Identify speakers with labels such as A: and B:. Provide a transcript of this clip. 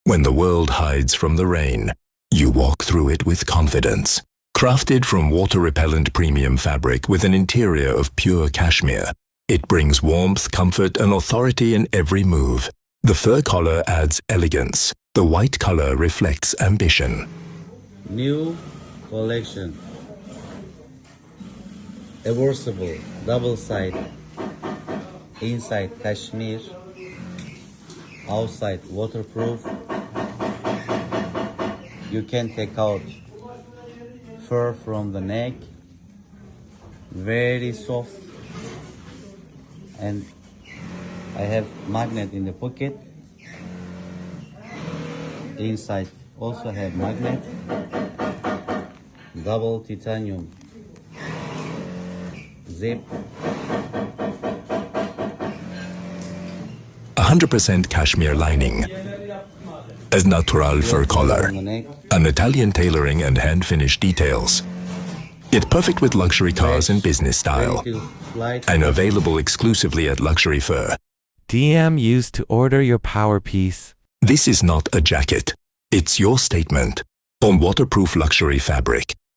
A: When the world hides from the rain, you walk through it with confidence. Crafted from water-repellent premium fabric with an interior of pure cashmere, it brings warmth, comfort, and authority in every move. The fur collar adds elegance. The white color reflects ambition.
B: New collection. Reversible, double side. Inside cashmere. Outside waterproof. You can take out fur from the neck. Very soft. And I have magnet in the pocket. Inside also have magnet. Double titanium zip.
A: 100% cashmere lining. A natural fur collar. An Italian tailoring and hand-finished details. Yet perfect with luxury cars and business style. And available exclusively at Luxury Fur.
C: DM used to order your power piece.
A: This is not a jacket. It's your statement on waterproof luxury fabric.